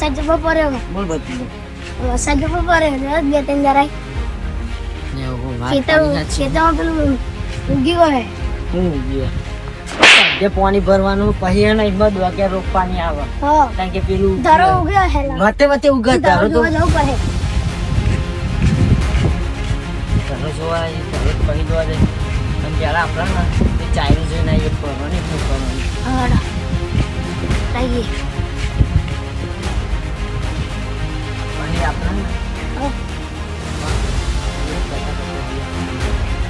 વરસાદ જબો પડ્યો બોલ બધું વરસાદ જબો પડ્યો બે ત્રણ જરા ને હું વાત કરી ખેતરમાં પેલું ઉગી ગયો હું ગયા જે પાણી ભરવાનું પછી હે ને એમાં દોકે રોપવાની આવે હા કારણ કે પેલું ધરો ઉગ્યો હેલા વતે વતે ઉગત ધરો તો જવું પડે ધરો જોવા ધરો પછી જોવા જાય અને જરા આપણે ને તે ચાયરું જોઈને એ ભરવાની શું કરવાની હડા લાગી પાણી આપણે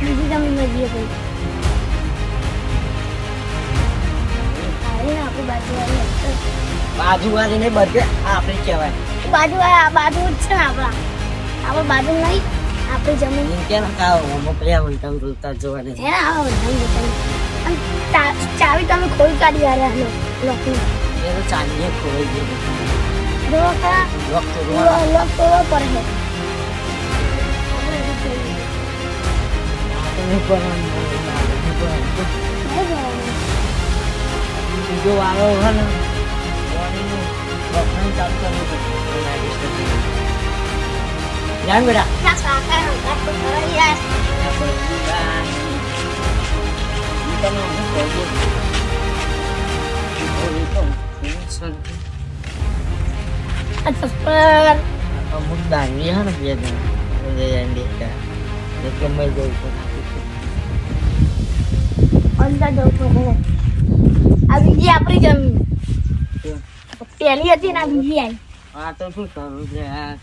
બીજી જમીન માં જઈએ ભાઈ આપણી બાજુવાળી ને બધે આપણે કહેવાય બાજુ જ છે ને આપણે બાજુ નહીં આપણી જમીન કે ના કાવ મોકલ્યા હોય તમે રોતા જોવા દે હે ચાવી તમે ખોઈ કાઢી આવ્યા લોકની એ તો ચાંદીએ ખોઈ ગઈ રોકા લોક તો લોક તો પડે તમે પણ જો વાળો હે ને પાણીનું બફાણ ચાલુ કરવું પડે જાણ બેટા અમુક દાંડી હે ને બે ગમે જવું અંદર જવું તો આ બીજી આપણી જમીન પહેલી હતી ને આ બીજી આવી હા તો શું કરું છે યાર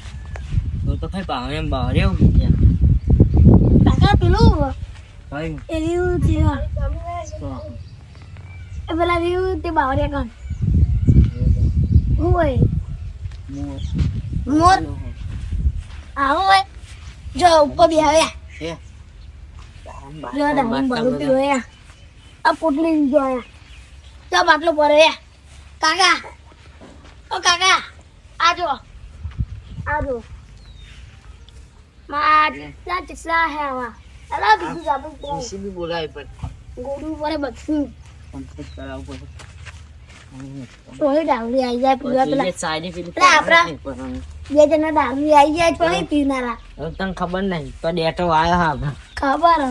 તો ભાઈ ભાવે એમ બહાર એવું કાકા પેલું ભાઈ એવું છે એ પેલા રહ્યું તે બાવરિયા કણ હું હોય મોર આવો હોય જો ઉપર બી આવ્યા છે જો દામ બારું પીવો યા આ પોટલી જો યા તો બાટલો પડે યા કાકા ઓ કાકા આજો માં લા ચસા હે વા અલા બીજું જાબુ સીબી બોલાય પણ ગોડું પડે બધું કમ્પ્લીટ કરાવવું પડે ઓય ડાવરી આવી જાય પીવા પેલા એ સાઈડે પેલું અરે આપણા બે જણા ડાવરી આવી જાય તો એ પીનારા હવે તને ખબર નહીં તો ડેટો આવ્યો હા આપણે ખબર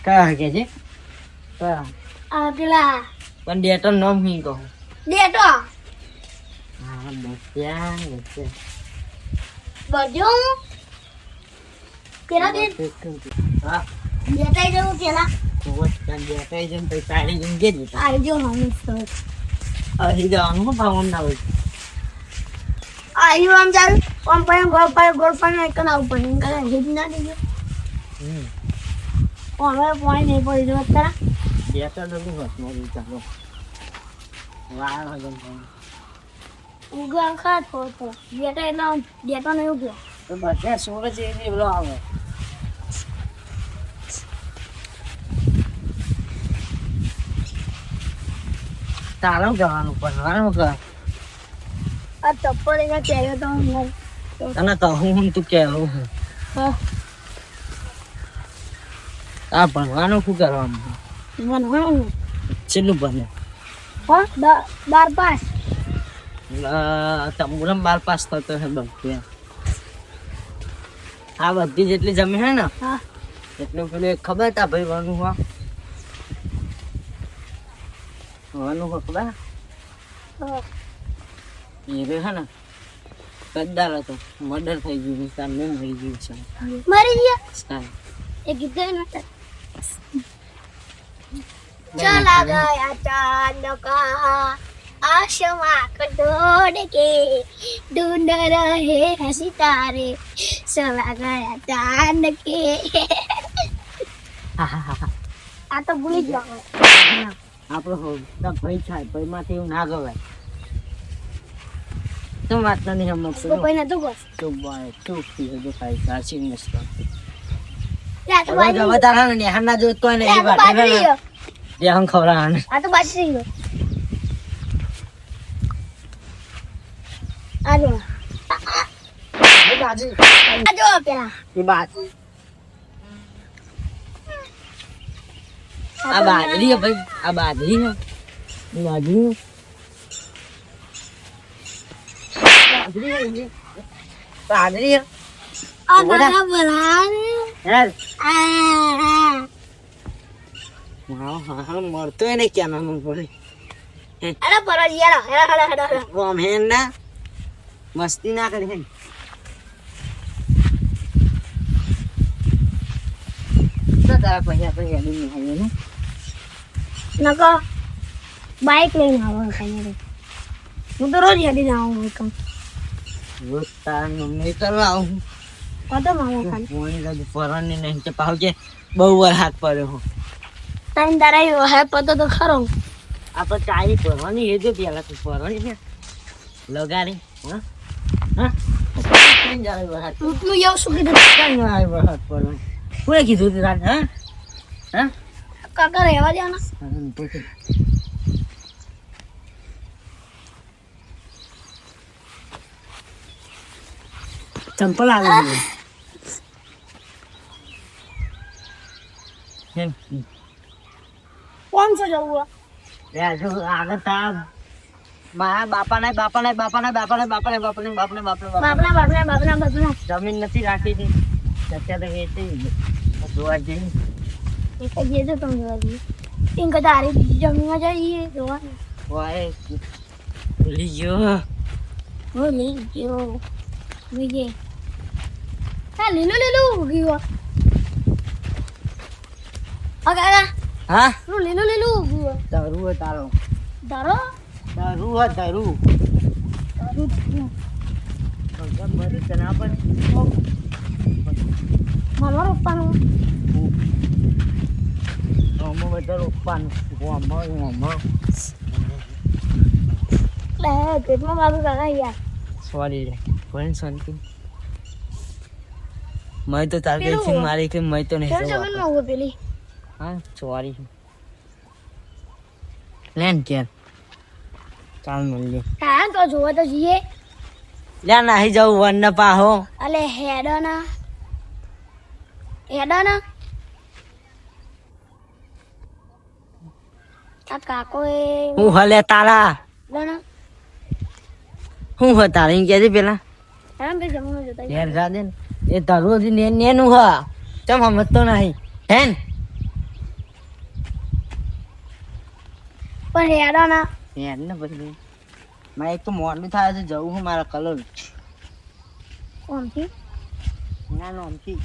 કયા કે છે કયા આ પેલા પણ ડેટો નામ નહીં કહું ડેટો હા બસ્યા બજો પેલા દે હા ડેટાઈ જવું પેલા કોચ કાન ડેટાઈ જમ તો સાડી જમ કે દીધા આજો હમ સર અહીં જવાનું ભાવમ ના હોય આયો આમ જાવ ઓમ પાય ગોળ પાય એક ના ઉપર કરે હિજ ના દીજો ઓમે પોઈ નહીં પડી જો તરા ડેટા દઉં હોત મારું ચાલો વાળ જમ ઉગા ખા તો ડેટા એના ડેટા નહીં ઉગ્યો તો બધા સોરે છે એ બોલો આવે તારું જવાનું ભણવાનું કર આ ચપ્પલ એના પહેર્યો તો હું તને કહું તું કેવું હા આ ભણવાનું શું કરવાનું ભણવાનું છેલ્લું ભણે હા 12 પાસ તંબુરમ 12 પાસ થતો હે બધું આ બધી જેટલી જમીન હે ને હા એટલું પેલું એક ખબર તા ભાઈ વાનું હા વાનું ખબર હા એ રે હે ને કદ્દાર હતો મર્ડર થઈ ગયું સામે મરી ગયું છે મરી ગયા સ્ટાર એ કીધું ને ચલા ગયા ચાંદ કા आसमां को तोड़ के ढूंढ रहे हैं सितारे चला गया चांद के આ તો ભૂલી ગયો આપણો ભાઈ થાય ભાઈ માંથી એવું ના ગવાય તું વાત નથી સમજતો તો કોઈ નતું બસ તું બાય તું પીએ જો ખાઈ સાચી મસ્ત યા તો બાજી હવે તારા ને હાના જો કોઈ ને એ વાત એ હમ ખવરાણ આ તો બાજી ગયો આજો આજો પેલા એ બાત આ બાજરી ભાઈ આ બાજરી ને બાજરી પાદરી પાદરી આ કાકા બોલાવે યાર આ હા મળતો એને ક્યાં નામ પડે અરે પરજ યાર હેડા હેડા હેડા ઓમ હેન ના મસ્તી ના કરી હેન તો તારા પૈસા તો હેડી નહીં આવ્યો ને નકો બાઈક લઈને આવો કઈ હું તો રોજ હેડી આવું કમ રોજ તારા મમ્મી કરવા આવું કદો મામા ખાન મોની લાગે ફરવાની નહીં કે પાવ કે બહુ વાર હાથ પડ્યો હું ટાઈમ દરાયો હે પતો તો ખરો આ તો ચાઈ ફરવાની એ જો પેલા તું ફરવાની ને લગાડી હા હા કઈ જાય વાર હાથ તું યવ શું કીધું કઈ ના આવે વાર હાથ પડવાની કોણે કીધું તું રાત હા હા કાકા રહેવા દે ને ચંપલ આવે છે કોણ છો જવું યાર જો આગળ તા મારા બાપાને બાપાને બાપાને બાપાને બાપાને બાપાને બાપને બાપને બાપના બાપના બાપના બાપના જમીન નથી રાખી હતી અત્યારે વેચી જોવા જઈ એક જ જે તો તમે જોવા જઈએ ઇનકે તારી જમીનમાં જઈએ જોવા વાય ભૂલી ગયો ભૂલી ગયો બીજે હા લીલું ગયો કાકા હા નું લીલું ગયો દારૂ હે તારો દારો દારૂ હે દારૂ ભગવાન મરી તના પર મારો રોપવાનું ઓમો બધા રોપવાનું ઓમો લે પેટમાં મારું કાકા યાર સોરી રે કોણ શાંતિ મેં તો તાર પેલું. કઈ મારી કે મેં તો નહીં ફેર જમીનમાં ઉભો પેલી હા સોરી લેન કે ચાલ મળીએ હા તો જોવા તો જઈએ લે નાહી જાઉં વન ના પાહો અલે હેડના આ કાકો એ હું હલે તારા દણા હું હ તારે એમ કહેજે પેલા હેરાન ભાઈ જમવાનું જોતા ઘેર જા દે ને એ તારું હજી નેનું હ ચમ સમજતો નહીં હેન પણ હેડના હેન ને પછી મારે એક તો મોડું થાય છે જવું હું મારા કલર કોણથી ના નોમથી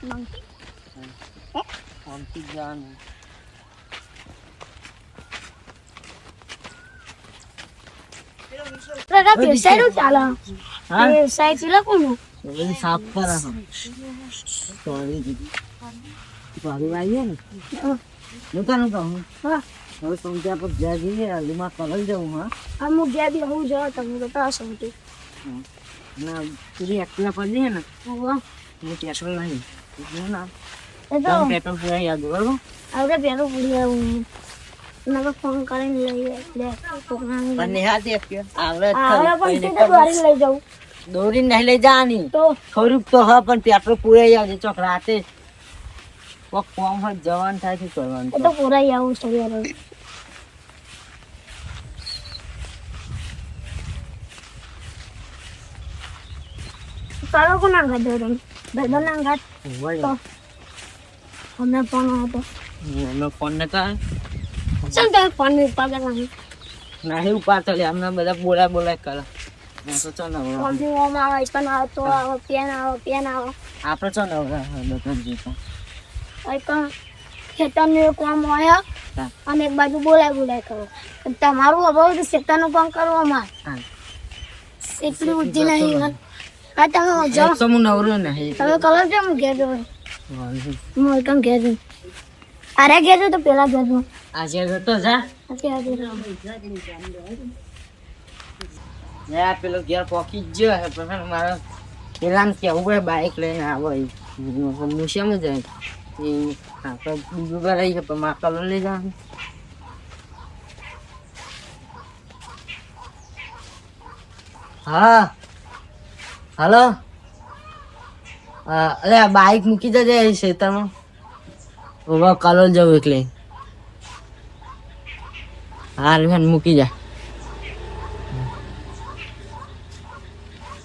મંકી નોમથી જવાનું કાકા વ્યવસાય નું ચાલે હા વ્યવસાય પેલા કોનું એ સાફ કરા સોરી દીદી ભાભી આવીએ ને દુકાન કહું હા હવે સમજ્યા પર જ્યાં જઈએ હાલીમાં કલર જવું હા અમુક ગયા બી હું જવા તમે તો પાસ હતું ના પૂરી એક્ટિવા પડી છે ને વાહ હું પેટ્રોલ નહીં જો ના એ તો પેટ્રોલ પૂરા યાદ બરોબર આપણે પેલું પૂરી આવું નવો ફોન કરીને લઈએ લે છોકરાને પણ નિહાતી એક્ટિવા આવડે આવડે પણ તે તો દ્વારી લઈ જાઉં દોરી નહીં લઈ જવાની તો થોડુંક તો હા પણ પેટ્રોલ પૂરા આવજે ચોક રાતે કોક કોમ હોય જવાનું થાય છે કરવાનું એ તો પૂરાઈ આવું છે યાર ચાલો કોના ઘાટ જવું તમે ભાઈબંધના ઘાટ તો અમને ફોન હતો એનો ફોન નતા ચાલ તમે ફોન ઉપાડે નહીં નહીં ઉપાડતો લે અમને બધા બોલાય કરે મેં તો ચો નવરા ફોનથી ઓમ આવે પણ આવે તો આવે પેન આવે આપણે ચો નવરા દુકાન જઈશું હોય પણ ખેતરનું એક કામ હોય હા. અને એક બાજુ બોલાય કરો તમારું અભાવ તો ખેતરનું કામ કરવામાં હા એટલી બુદ્ધિ નહીં હા તમે જાઓ તો હું નવરો નહીં તમે કલર છે હું ઘેર જવું હું એકદમ ઘેર જઉં અરે ઘેર જઉં તો પેલા ઘેર જઉં આજે જતો જા યા પેલો ઘેર પોકી જ ગયો હે પણ મારા પેલાને કેવું હોય બાઇક લઈને આવો મુશિયામાં જાય એ આપણે બીજું લઈ છે પણ મારા કલર લઈ જવાનું હા હલો અરે આ બાઇક મૂકી જજે ખેતરમાં ઉભા કલર જવું એટલે હા બેન મૂકી જા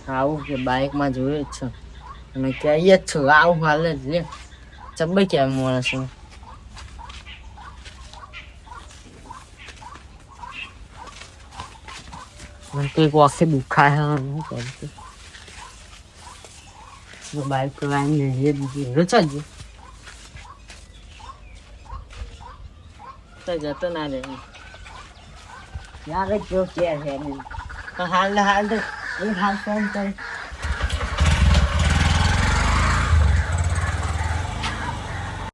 આવું કે બાઇકમાં જોયું જ છે અને કહીએ જ છું આવું હાલ જ લે ચબ્બઈ કેમ માણસ મને તો એક વખતે દુખાય હું કરતું બાઇક ચલાવીને એ રચાજો તો જતો ના રહે યાર જો કે છે હાલ હાલ એક હાલ ફોન કરી